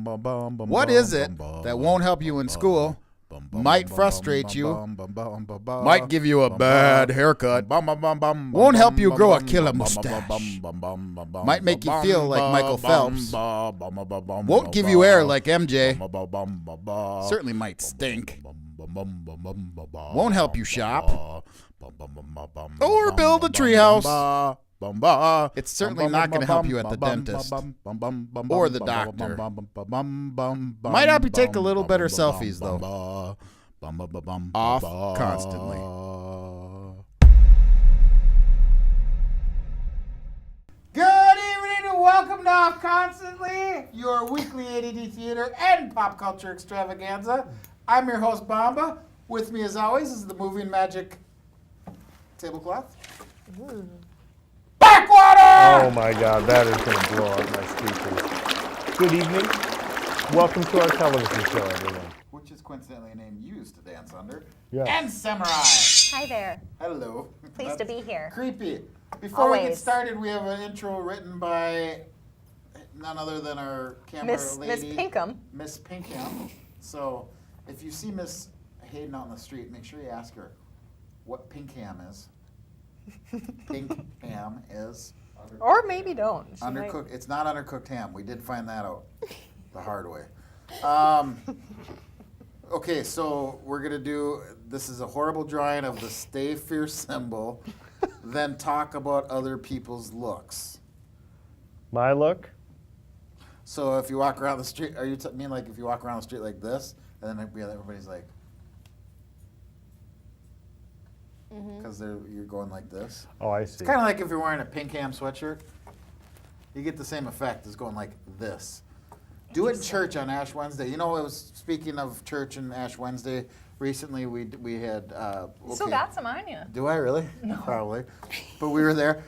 What is it that won't help you in school, might frustrate you, might give you a bad haircut, won't help you grow a killer mustache, might make you feel like Michael Phelps, won't give you air like MJ, certainly might stink, won't help you shop, or build a treehouse. It's certainly not going to help you at the dentist or the doctor. Might help you take a little better selfies, though. Off constantly. Good evening and welcome to Off Constantly, your weekly ADD theater and pop culture extravaganza. I'm your host, Bamba. With me, as always, is the moving magic tablecloth. Backwater! Oh my God, that is going to blow up my speakers. Good evening. Welcome to our television show, everyone. Which is coincidentally a name you used to dance under. Yes. And Samurai. Hi there. Hello. Pleased to be here. Creepy. Before we get Always. started, we have an intro written by none other than our camera Miss lady. Pinkham. Miss Pinkham. So if you see Miss Hayden out in the street, make sure you ask her what Pinkham is. Pinkham is Or maybe don't. She undercooked. might- It's not undercooked ham. We did find that out the hard way. Okay, so we're gonna do. This is a horrible drawing of the Stay Fierce symbol. Then talk about other people's looks. My look? So if you walk around the street, are you mean like if you walk around the street like this, and then everybody's like, because you're going like this. Oh, I see. It's kind of like if you're wearing a Pinkham sweatshirt. You get the same effect as going like this. Do it in church on Ash Wednesday. You know, it was speaking of church and Ash Wednesday. Recently, we had. You still got some on you. Do I really? No. Probably. But we were there.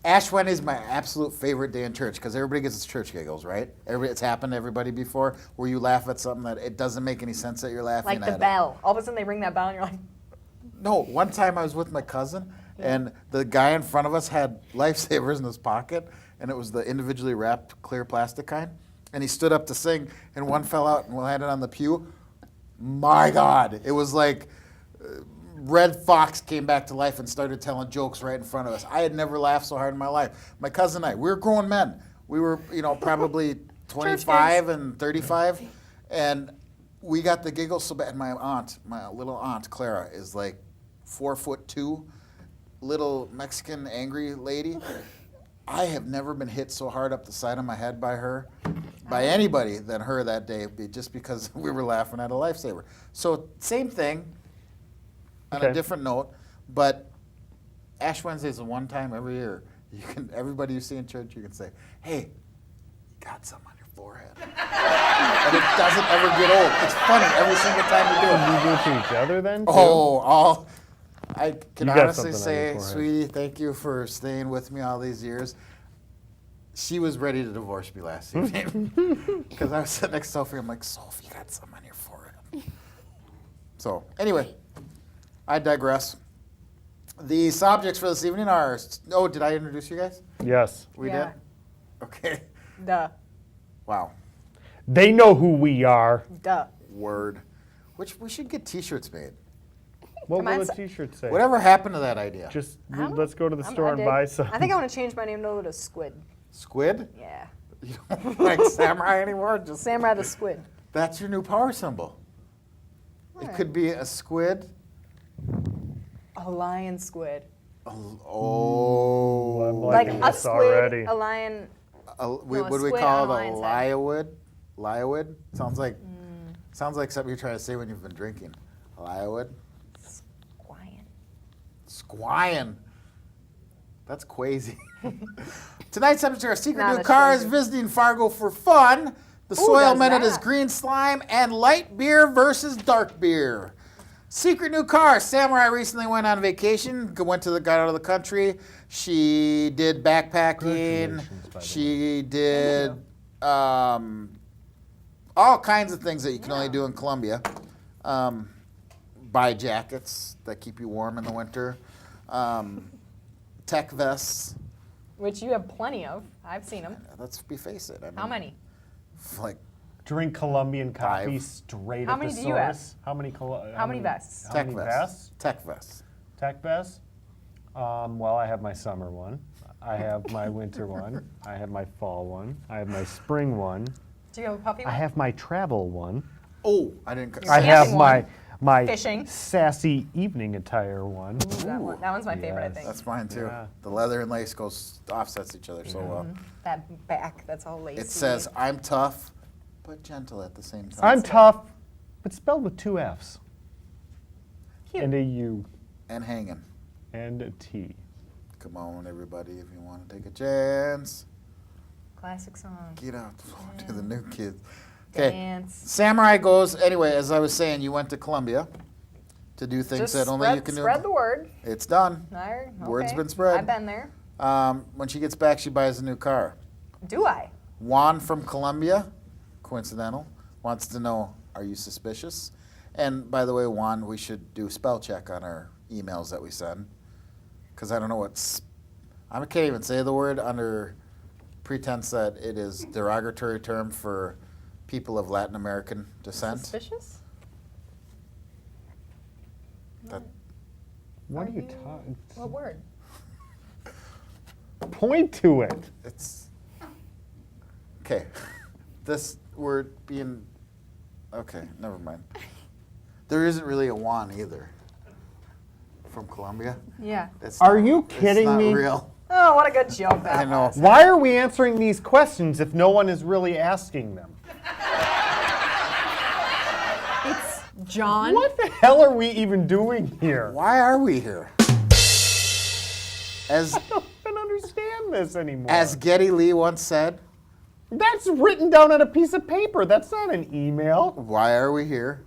Ash Wednesday is my absolute favorite day in church because everybody gets its church giggles, right? It's happened to everybody before where you laugh at something that it doesn't make any sense that you're laughing at. Like the it. bell. All of a sudden they ring that bell and you're like, No, one time I was with my cousin, and the guy in front of us had lifesavers in his pocket, and it was the individually wrapped clear plastic kind. And he stood up to sing, and one fell out and landed on the pew. My God, it was like Red Fox came back to life and started telling jokes right in front of us. I had never laughed so hard in my life. My cousin and I, we were grown men. We were, probably 25 and 35, and we got the giggles so bad. My little aunt Clara, is like 4'2", little Mexican angry lady. I have never been hit so hard up the side of my head by anybody than her that day, just because we were laughing at a lifesaver. So same thing, on a different note, but Ash Wednesday is the one time every year everybody you see in church, you can say, "Hey, you got some on your forehead," and it doesn't ever get old. It's funny every single time you do it. You do it to each other then? Too? I can You got honestly something on your say, forehead. sweetie, thank you for staying with me all these years. She was ready to divorce me last evening because I was sitting next to Sophie. I'm like, Sophie, you got some on your forehead. So anyway, I digress. The subjects for this evening are. Oh, did I introduce you guys? Yes. We Yeah. did. Okay. duh, Wow. They know who we are. duh. Word. Which we should get T-shirts made. What Come will on, the t-shirt say? Whatever happened to that idea? Just I don't let's go to the know. store I and did. buy some. I think I want to change my name to Squid. Squid? Yeah. You don't like Samurai anymore? Just Samurai the Squid. That's your new power symbol. It Alright. could be a squid. A lion squid. Oh. I'm Like liking a this squid, already. a lion. What No, a do we squid call on a it? lion's A head. lywood? Lywood? Sounds like something you're trying to say when you've been drinking. Lywood? Squian. Squyin. That's crazy. Tonight's subject are secret Nah, new that's cars, crazy. visiting Fargo for fun, the soil does minute is that? green slime, and light beer versus dark beer. Secret new cars. Samurai recently went on vacation, got out of the country. She did backpacking. Congratulations, by the She did all kinds of things that you can only do in Colombia. Buy jackets that keep you warm in the winter. Tech vests. Which you have plenty of. I've seen them. Let's face it. I mean, How many? Like Drink Colombian coffee 5. straight How at many the do you have? source. How many vests? How Tech many vests. vests? Tech vests. Tech vests? Well, I have my summer one. I have my winter one. I have my fall one. I have my spring one. Do you have a puppy I one? have my travel one. Oh, I didn't. I Camping have one. my Fishing. sassy evening attire one. That one's my favorite, I Yes. think. That's mine too. Yeah. The leather and lace offsets each other so well. That back, that's all lacy. It says, "I'm tough, but gentle at the same time." I'm tough, but spelled with 2 F's Cute. and a U And hanging. and a T. Come on, everybody, if you want to take a chance, Classic song. get out to the new kids. Okay. Dance. Samurai goes anyway. As I was saying, you went to Columbia to do things Just that only you can do. spread the word. It's done. Okay. Word's been spread. I've been there. When she gets back, she buys a new car. Do I? Juan from Colombia, coincidental, wants to know, are you suspicious? And by the way, Juan, we should do spell check on our emails that we send. Because I don't know what's, I can't even say the word under pretense that it is derogatory term for people of Latin American descent. Suspicious? That, What are you you- talking? What word? Point to it. it's, okay, this word being, okay, never mind. There isn't really a Juan either from Colombia. Yeah. It's Are not- you kidding it's not me? real. Oh, what a good joke that I know. was. Why are we answering these questions if no one is really asking them? It's John. What the hell are we even doing here? Why are we here? As I don't even understand this anymore. as Geddy Lee once said, That's written down on a piece of paper. That's not an email. why are we here?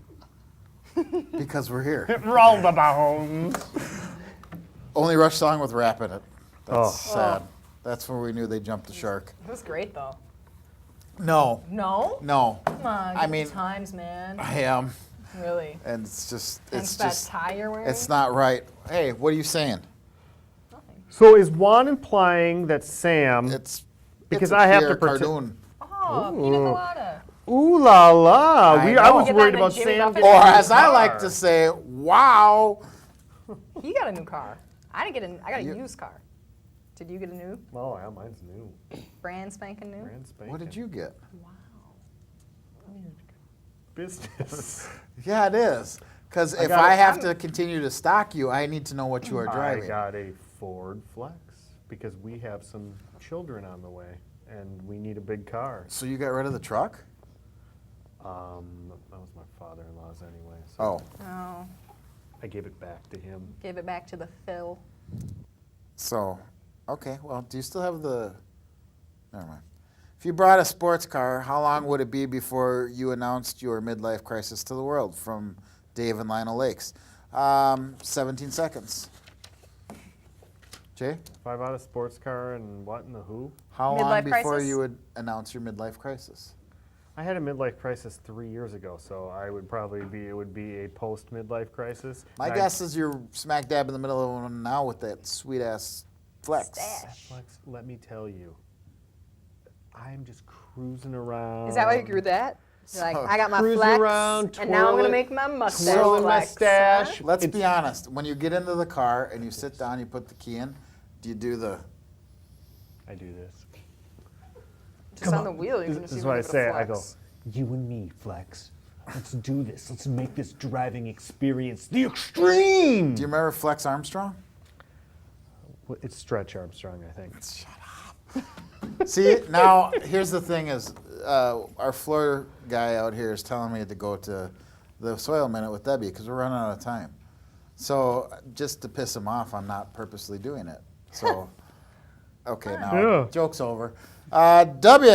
Because we're here. Roll the bones. Only Rush song with rap in it. That's Oh. sad. That's where we knew they jumped the shark. It was great though. No, No? no. Come on. I give mean- the times, man. I am, Really. and it's just, Thanks it's for that just, tie you're wearing. it's not right. Hey, what are you saying? Nothing. So is Juan implying that Sam? It's Because it's a I have Pierre to protect- Cardone. Oh, pina colada. Ooh la la! I I know. was Get that worried in a about Jimmy Sam. Buffett getting Or a new as I like car. to say, wow. He got a new car. I didn't get a. I got a You- used car. Did you get a new? Oh yeah, mine's new. Brand spanking new. Brand spanking. What did you get? Wow. Business. Yeah, it is. Because if got I it. have to continue to stalk you, I need to know what you are I driving. got a Ford Flex because we have some children on the way and we need a big car. So you got rid of the truck? That was my father-in-law's anyway. So Oh, Oh, I gave it back to him. gave it back to the Phil. so, okay. Well, do you still have the, never mind. If you brought a sports car, how long would it be before you announced your midlife crisis to the world? From Dave and Lionel Lakes. 17 seconds. Jay, If I bought a sports car and what in the who? how long Midlife before crisis? you would announce your midlife crisis? I had a midlife crisis 3 years ago, so I would probably be, it would be a post midlife crisis. My And guess is you're smack dab in the middle of one now with that sweet ass flex. Stash. Flex, let me tell you, I'm just cruising around. Is that why you grew that? You're like, So- I got my Cruising flex, around, and now I'm gonna twirling- make my mustache twirling my flex. stash. Huh? Let's It's- be honest. When you get into the car and you sit down, you put the key in. Do you do the? I do this. Just on the wheel, you can This just is even what I give it a say. I go, flex. you and me, Flex. Let's do this. Let's make this driving experience the extreme. Do you remember Flex Armstrong? Well, it's Stretch Armstrong, I think. See, now here's the thing: is our floor guy out here is telling me to go to the soil minute with Debbie because we're running out of time. So just to piss him off, I'm not purposely doing it. So okay, now Yeah. joke's over. W,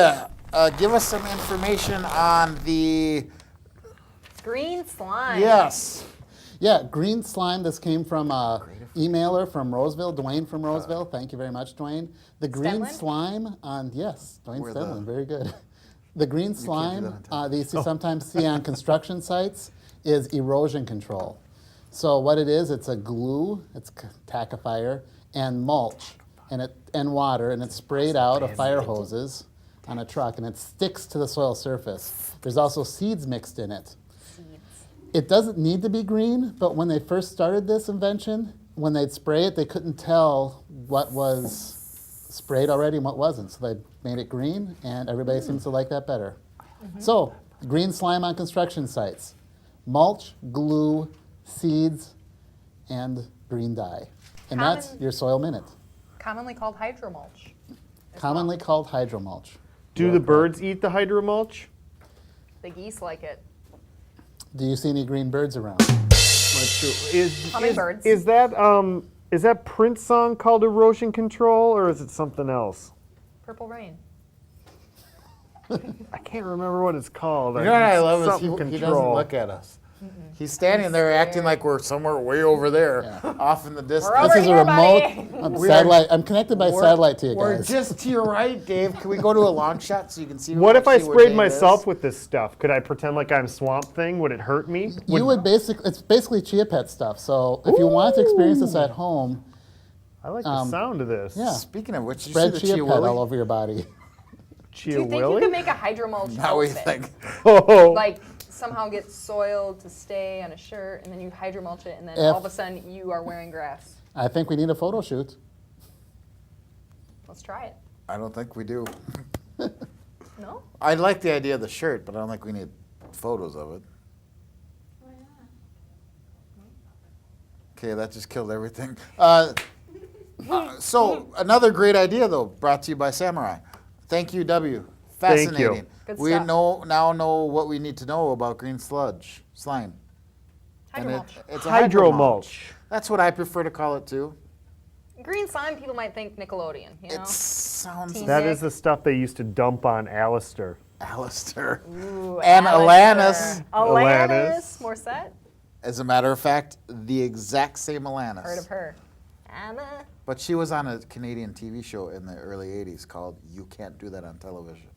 give us some information on the Green slime. yes. Yeah, green slime. This came from a emailer from Roseville, Dwayne from Roseville. Thank you very much, Dwayne. The green Stemlin? slime on yes, Dwayne Where Stemlin, the- very good. The green that slime on television. that you sometimes see on construction sites is erosion control. So what it is, it's a glue, it's tackifier, and mulch, and water, and it's sprayed out of fire hoses. on a truck, and it sticks to the soil surface. There's also seeds mixed in it. Seeds. It doesn't need to be green, but when they first started this invention, when they'd spray it, they couldn't tell what was sprayed already and what wasn't. So they made it green, and everybody seems to like that better. So, green slime on construction sites. Mulch, glue, seeds, and green dye. And that's Common- your soil minute. Commonly called hydromulch. Commonly called hydromulch. Do the birds eat the hydromulch? The geese like it. Do you see any green birds around? That's true. Hummingbirds. Is that Prince song called erosion control, or is it something else? Purple rain. I can't remember what it's called. You know what I It's love is something he doesn't control. look at us. He's standing there acting like we're somewhere way over there, Yeah. off in the distance. We're over This is a here, remote buddy. satellite. I'm connected by satellite to you We're guys. just to your right, Dave. Can we go to a long shot so you can see? What if I actually sprayed Dave myself is? with this stuff? Could I pretend like I'm Swamp Thing? Would it hurt me? You would it's basically Chia Pet stuff. So if you want to experience this at home, I like the sound of this. yeah. Speaking of which, you see spread the Chia Chia Pet all Willy? over your body. Chia Do you think Willy? you could make a hydromulch Now we outfit? think. Oh. Like somehow get soiled to stay on a shirt, and then you hydromulch it, and then If- all of a sudden you are wearing grass. I think we need a photo shoot. Let's try it. I don't think we do. No? I like the idea of the shirt, but I don't think we need photos of it. Okay, that just killed everything. So another great idea, though, brought to you by Samurai. Thank you, W. Thank you. Fascinating. Good We stuff. now know what we need to know about green slime. And Hydromulch. it's a Hydromulch. That's what I prefer to call it too. Green slime, people might think Nickelodeon, you know? It sounds Teen- That Nick. is the stuff they used to dump on Alistair. Alistair. Ooh, And Alanis. Alanis. Alanis Morissette? As a matter of fact, the exact same Alanis. Heard of her. Anna. But she was on a Canadian TV show in the early 80s called You Can't Do That on Television.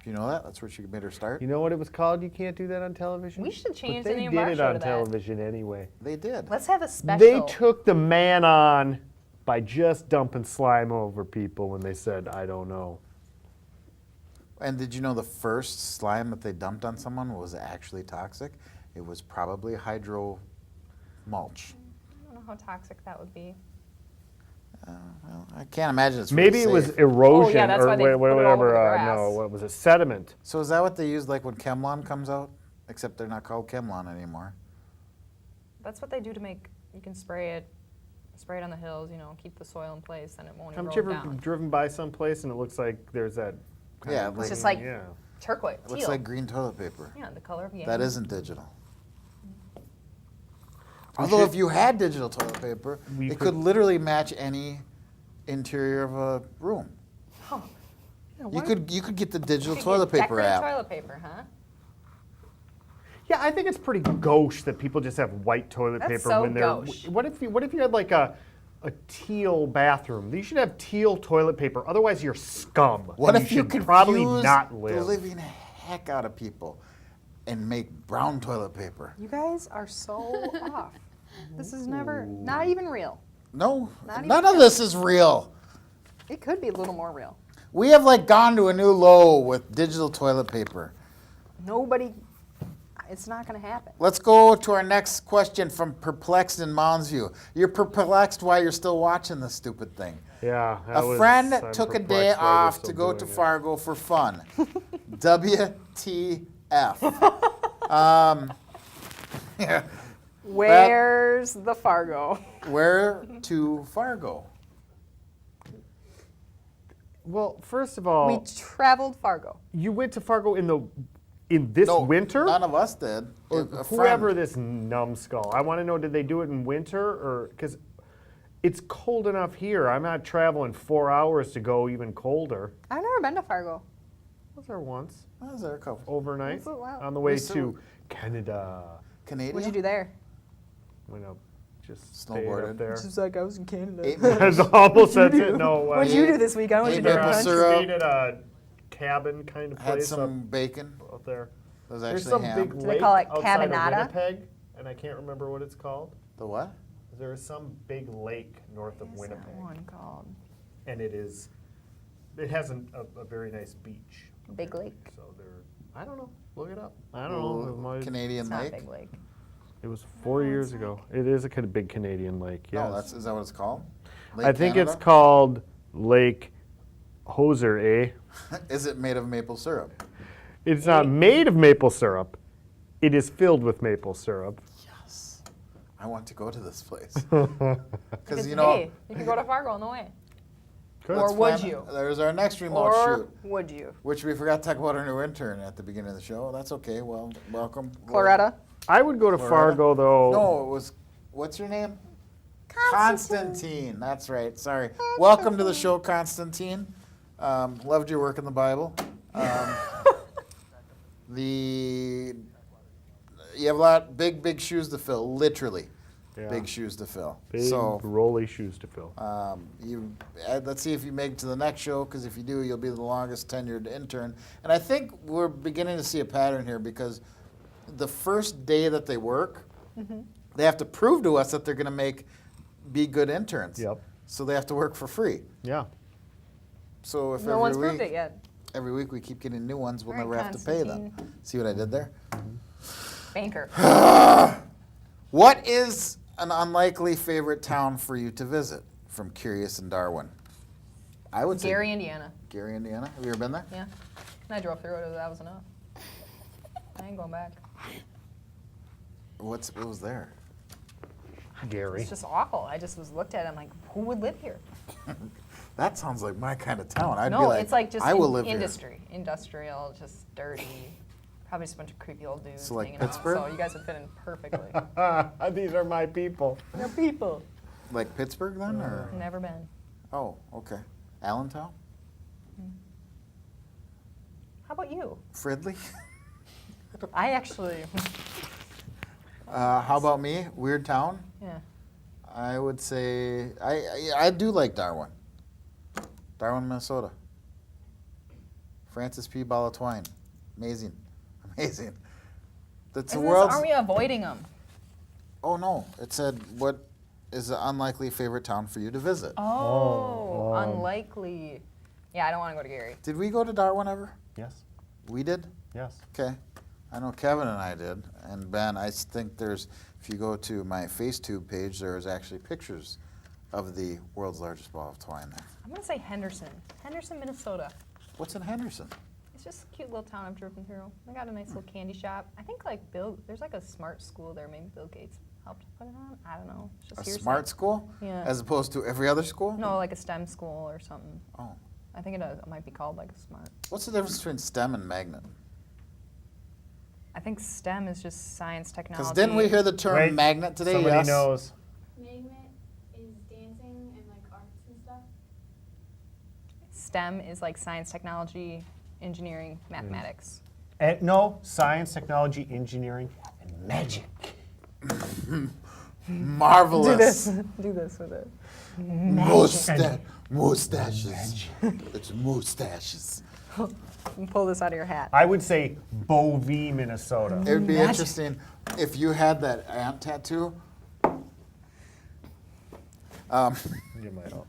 Do you know that? That's where she made her start. You know what it was called? You can't do that on television? We should change but the they name did of our it show on to that. television anyway. They did. Let's have a special. They took the man on by just dumping slime over people when they said, I don't know. And did you know the first slime that they dumped on someone was actually toxic? It was probably hydro mulch. I don't know how toxic that would be. Well, I can't imagine it's Maybe really it was safe. erosion that's or why they put it all over whatever. the grass. No, what was it? Sediment. So is that what they use like when Kemlon comes out? Except they're not called Kemlon anymore. That's what they do to make, you can spray it on the hills, you know, keep the soil in place, and it won't Haven't erode you ever down. driven by someplace and it looks like there's that kind Yeah, of like- It's just like yeah. turquoise, It looks teal. like green toilet paper. Yeah, the color of yam. That isn't digital. Although if you had digital toilet paper, We it could- could literally match any interior of a room. Oh. Yeah, You why- could get the digital you could toilet get paper decorative app. toilet paper, huh? Yeah, I think it's pretty gauche that people just have white toilet That's paper so when they're. gauche. What if you had like a teal bathroom? You should have teal toilet paper. Otherwise, you're scum. What and if you should could probably not the live? living heck out of people and make brown toilet paper? You guys are so off. This is never, not even real. No, Not even none of real. this is real. It could be a little more real. We have like gone to a new low with digital toilet paper. Nobody, it's not going to happen. Let's go to our next question from Perplexed in Moundsview. You're perplexed why you're still watching this stupid thing. Yeah. A friend took a day off to go to Fargo for fun. WTF. Yeah. Where's the Fargo? Where to Fargo? Well, first of all, We traveled Fargo. you went to Fargo in this No, winter. None of us did. Or A whoever friend. this numbskull. I want to know, did they do it in winter or because it's cold enough here? I'm not traveling 4 hours to go even colder. I've never been to Fargo. Was there once Oh, is there a couple? overnight Was it? Wow. on the way Yes, sir. to Canada? Canadian? What'd you do there? Went up, just stayed Snowboarded. up there. like I was in Canada. Ate That's almost that's it. No, What'd you do this week? I went Hey, to maple different syrup. countries. Stayed at a cabin kind of Had place some bacon. up there. That was There's actually some ham. big Do they lake call it outside of Cabinada? Winnipeg, and I can't remember what it's called. The what? There is some big lake north of What's Winnipeg, that one called? and it is it has a very nice beach. Big Lake. So they're, I don't know, look it up. I don't know. It might- Canadian It's not lake. Big Lake. It was 4 years ago. It is a kind of big Canadian lake, yes. No, is that what it's called? I Lake think it's Canada? called Lake Hoser, eh? Is it made of maple syrup? It's not made of maple syrup. It is filled with maple syrup. Yes. I want to go to this place. Because, Because you know, hey, you can go to Fargo on the way. Good. Or let's would plan- you? There's our next remote Or shoot, would you? which we forgot to talk about our new intern at the beginning of the show. That's okay. Well, welcome. Cloretta? I would go to Florida? Fargo, though. No, it was. What's your name? Constantine. That's right. Sorry. Welcome to the show, Constantine. Loved your work in the Bible. You have a lot big shoes to fill. Literally, Yeah. big shoes to fill. Big, So rolly shoes to fill. let's see if you make it to the next show, because if you do, you'll be the longest tenured intern. And I think we're beginning to see a pattern here, because the first day that they work, they have to prove to us that they're going to be good interns. Yep. So they have to work for free. Yeah. So if No one's every proved week, it yet. every week we keep getting new ones, we'll All right, never have to pay them. Constantine. See what I did there? Banker. What is an unlikely favorite town for you to visit? From Curious and Darwin. I would say Gary, Indiana. Gary, Indiana. Have you ever been there? Yeah. And I drove through it. That was enough. I ain't going back. What was there? Gary. It's just awful. I just was looked at it. I'm like, who would live here? That sounds like my kind of town. I'd be No, like, it's like just I will live here. industry. Industrial, just dirty. Probably just a bunch of creepy old dudes So like hanging Pittsburgh? out. So you guys would fit in perfectly. These are my people. They're people. Like Pittsburgh then, or? Never been. Oh, okay. Allentown? How about you? Fridley? I actually, How about me? Weird town? yeah. I would say I do like Darwin. Darwin, Minnesota. Francis P. Ball of Twine. Amazing. Amazing. That's the world's. Aren't we avoiding them? Oh no! It said, "What is an unlikely favorite town for you to visit?" Oh, unlikely. Yeah, I don't want to go to Gary. Did we go to Darwin ever? Yes. We did. Yes. Okay. I know Kevin and I did, and Ben. I think if you go to my FaceTube page, there's actually pictures of the world's largest ball of twine there. I'm going to say Henderson. Henderson, Minnesota. What's in Henderson? It's just a cute little town I've driven through. They got a nice little candy shop. I think there's like a smart school there. Maybe Bill Gates helped put it on. I don't know. It's just A hearsay. smart school? Yeah. As opposed to every other school? No, like a STEM school or something. Oh. I think it might be called like a smart. What's the difference between STEM and magnet? I think STEM is just science, technology. Because didn't we hear the term Wait, magnet today? Somebody Yes. knows. Magnet is dancing and like arts and stuff. STEM is like science, technology, engineering, mathematics. No, science, technology, engineering, and magic. Marvelous. Do this with it. Mustaches. It's mustaches. And pull this out of your hat. I would say Bovee, Minnesota. It would be Magic. interesting if you had that ant tattoo. You might know.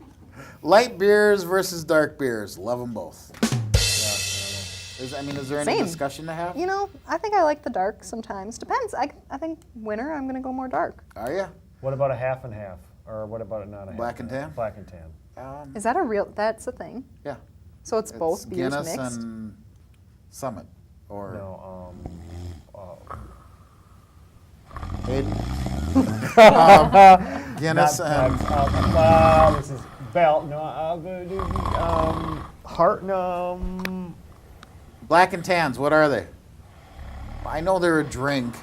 Light beers versus dark beers. Love them both. Yeah, Is there any Same. discussion to have? You know, I think I like the dark sometimes. Depends. I think winter, I'm going to go more dark. Are you? what about a half and half? Or what about a not a half? Black and tan? Black and tan. Is that that's a thing? Yeah. So it's both beers Guinness mixed? and Summit. Or No, Guinness and this is Bell. No, I'll go do Hartnum. Black and tans. What are they? I know they're a drink.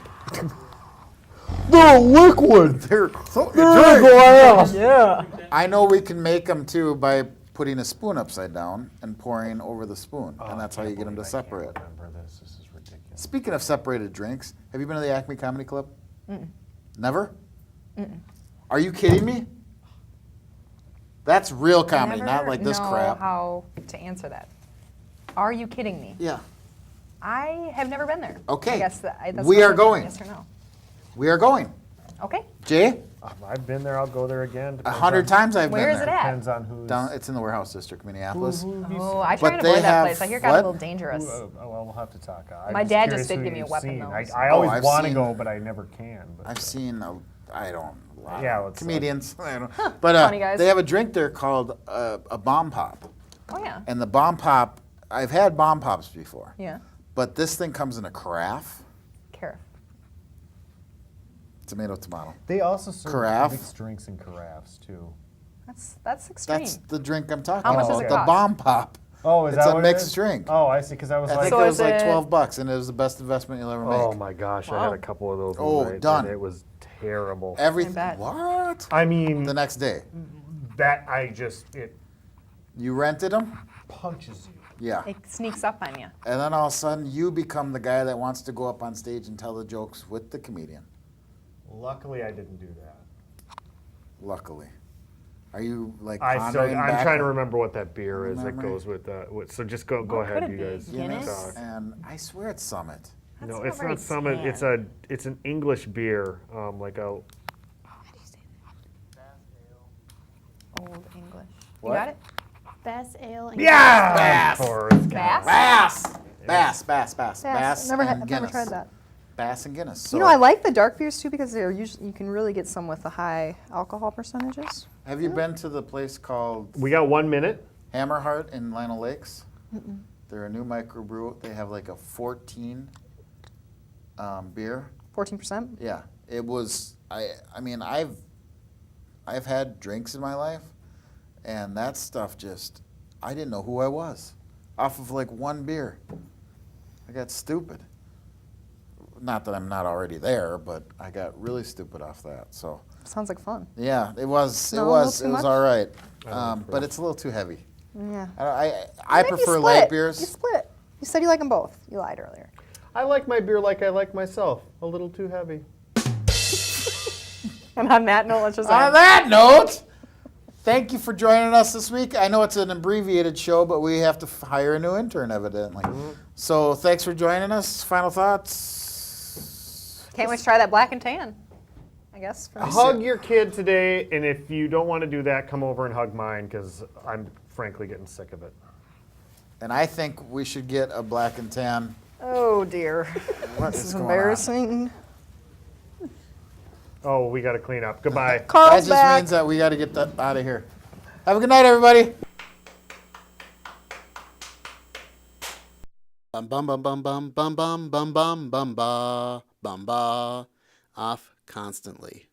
They're liquid. They're glass. Yeah. I know we can make them too by putting a spoon upside down and pouring over the spoon, and that's how you get them to separate. I can't remember this. This is ridiculous. Speaking of separated drinks, have you been to the Acme Comedy Club? Never? Are you kidding me? That's real comedy, not like this know crap. how to answer that. Are you kidding me? Yeah, I have never been there. Okay. I guess that's We my are question, going. Yes or no? we are going. Okay. Jay, I've been there. I'll go there again. 100 times I've Where been is it there. at? Depends on who's. Down, it's in the warehouse district, Minneapolis. Oh, I try But and they avoid that have place. I hear it got what? a little dangerous. Well, we'll have to talk. My dad just did give me a weapon, though, so- I always I've want to seen- go, but I never can. But, I've seen, I don't, a lot Yeah, of it's comedians. I don't, but funny guys. they have a drink there called a bomb pop. Oh, yeah. And the bomb pop, I've had bomb pops before. Yeah. But this thing comes in a carafe. Carafe. Tomato. they also serve Carafe. mixed drinks in carafes too. That's extreme. That's the drink I'm talking How much about. does it The cost? bomb pop. Oh, is It's that a what mixed it is? drink. Oh, I see. Because I was I like, think So it was is like it- $12, and it was the best investment you'll ever make. oh my gosh, I had Wow. a couple of those. Oh, one night, done. and it was terrible. Everything. bet. What? I mean, The next day, that it you rented them. punches you. Yeah. It sneaks up on you. And then all of a sudden, you become the guy that wants to go up on stage and tell the jokes with the comedian. Luckily, I didn't do that. Luckily, are you like? I'm pondering back trying to on- remember what that beer is that Remember? goes with that. So just go What ahead, could you it be? guys. Guinness? talk. And I swear it's Summit. That's No, not it's very not Summit. tan. It's an English beer, like a. Old English. What? You got it? Bass ale and Yeah, Bass. of course. Bass? Bass. Never, and never Guinness. tried that. Bass and Guinness. So, You know, I like the dark beers too because they're usually you can really get some with the high alcohol percentages. have you been to the place called We got 1 minute. Hammerheart in Lino Lakes? They're a new microbrew. They have like a 14 beer. 14%. Yeah, it was. I mean, I've had drinks in my life, and that stuff just. I didn't know who I was, off of like one beer. I got stupid. Not that I'm not already there, but I got really stupid off that. So Sounds like fun. yeah, it was. No, It a little was. too It was much? all right, like but it's a little too heavy. Yeah. I Maybe you prefer split. light You beers. split. You said you like them both. You lied earlier. I like my beer like I like myself, a little too heavy. And on that note, let's just On end. that note, thank you for joining us this week. I know it's an abbreviated show, but we have to hire a new intern, evidently. So thanks for joining us. Final thoughts? Can't wait to try that black and tan. I guess. For me. Hug your kid today, and if you don't want to do that, come over and hug mine because I'm frankly getting sick of it. And I think we should get a black and tan. Oh dear. What This is going on? embarrassing. Oh, we got to clean up. Goodbye. That Carl's just back. means that we got to get that out of here. Have a good night, everybody. Bum bum bum bum bum bum bum bum bum bum ba bum ba. Off constantly.